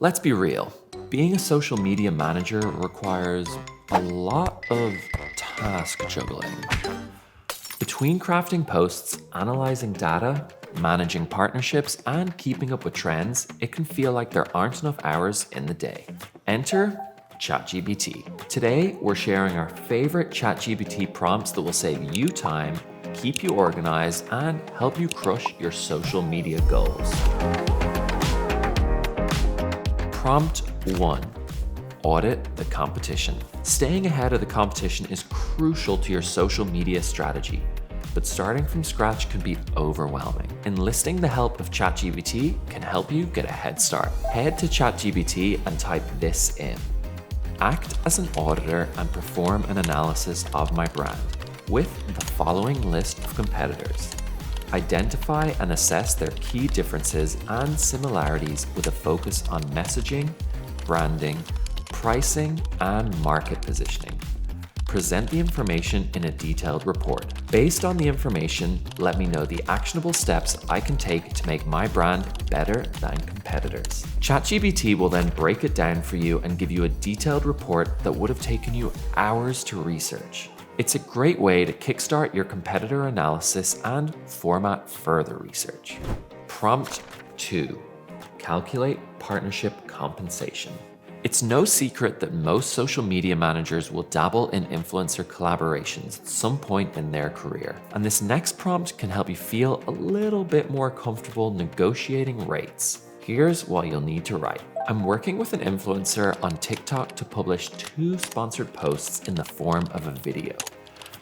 Let's be real. Being a social media manager requires a lot of task juggling. Between crafting posts, analyzing data, managing partnerships, and keeping up with trends, it can feel like there aren't enough hours in the day. Enter ChatGPT. Today, we're sharing our favorite ChatGPT prompts that will save you time, keep you organized, and help you crush your social media goals. Prompt 1. Audit the competition. Staying ahead of the competition is crucial to your social media strategy, but starting from scratch can be overwhelming. Enlisting the help of ChatGPT can help you get a head start. Head to ChatGPT and type this in. Act as an auditor and perform an analysis of my brand with the following list of competitors. Identify and assess their key differences and similarities with a focus on messaging, branding, pricing, and market positioning. Present the information in a detailed report. Based on the information, let me know the actionable steps I can take to make my brand better than competitors. ChatGPT will then break it down for you and give you a detailed report that would have taken you hours to research. It's a great way to kickstart your competitor analysis and format further research. Prompt 2. Calculate partnership compensation. It's no secret that most social media managers will dabble in influencer collaborations at some point in their career. And this next prompt can help you feel a little bit more comfortable negotiating rates. Here's what you'll need to write. I'm working with an influencer on TikTok to publish 2 sponsored posts in the form of a video,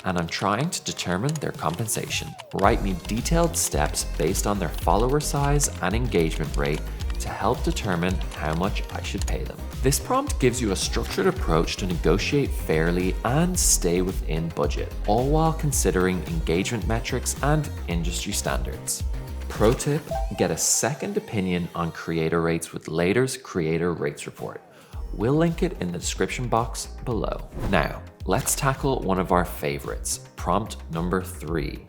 and I'm trying to determine their compensation. Write me detailed steps based on their follower size and engagement rate to help determine how much I should pay them. This prompt gives you a structured approach to negotiate fairly and stay within budget, all while considering engagement metrics and industry standards. Pro tip, get a second opinion on creator rates with Later's Creator Rates Report. We'll link it in the description box below. Now, let's tackle one of our favorites, prompt number 3.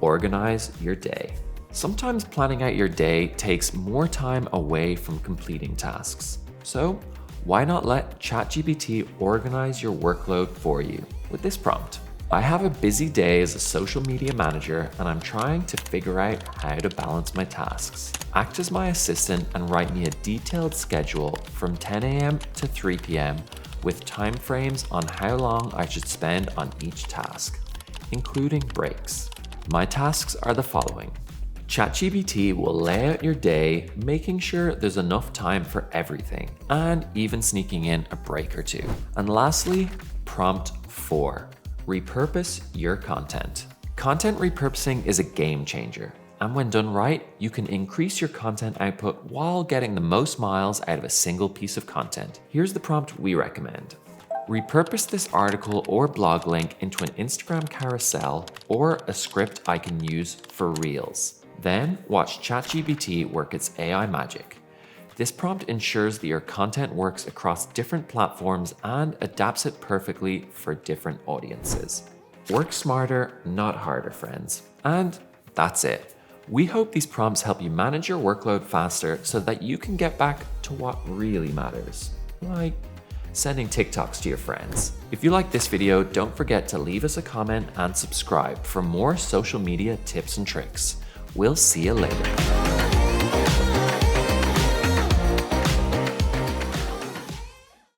Organize your day. Sometimes planning out your day takes more time away from completing tasks. So, why not let ChatGPT organize your workload for you with this prompt? I have a busy day as a social media manager and I'm trying to figure out how to balance my tasks. Act as my assistant and write me a detailed schedule from 10 a.m. to 3 p.m. with timeframes on how long I should spend on each task, including breaks. My tasks are the following. ChatGPT will lay out your day, making sure there's enough time for everything, and even sneaking in a break or two. And lastly, prompt 4. Repurpose your content. Content repurposing is a game changer, and when done right, you can increase your content output while getting the most miles out of a single piece of content. Here's the prompt we recommend. Repurpose this article or blog link into an Instagram carousel or a script I can use for Reels. Then watch ChatGPT work its AI magic. This prompt ensures that your content works across different platforms and adapts it perfectly for different audiences. Work smarter, not harder, friends. And that's it. We hope these prompts help you manage your workload faster so that you can get back to what really matters, like sending TikToks to your friends. If you like this video, don't forget to leave us a comment and subscribe for more social media tips and tricks. We'll see you later.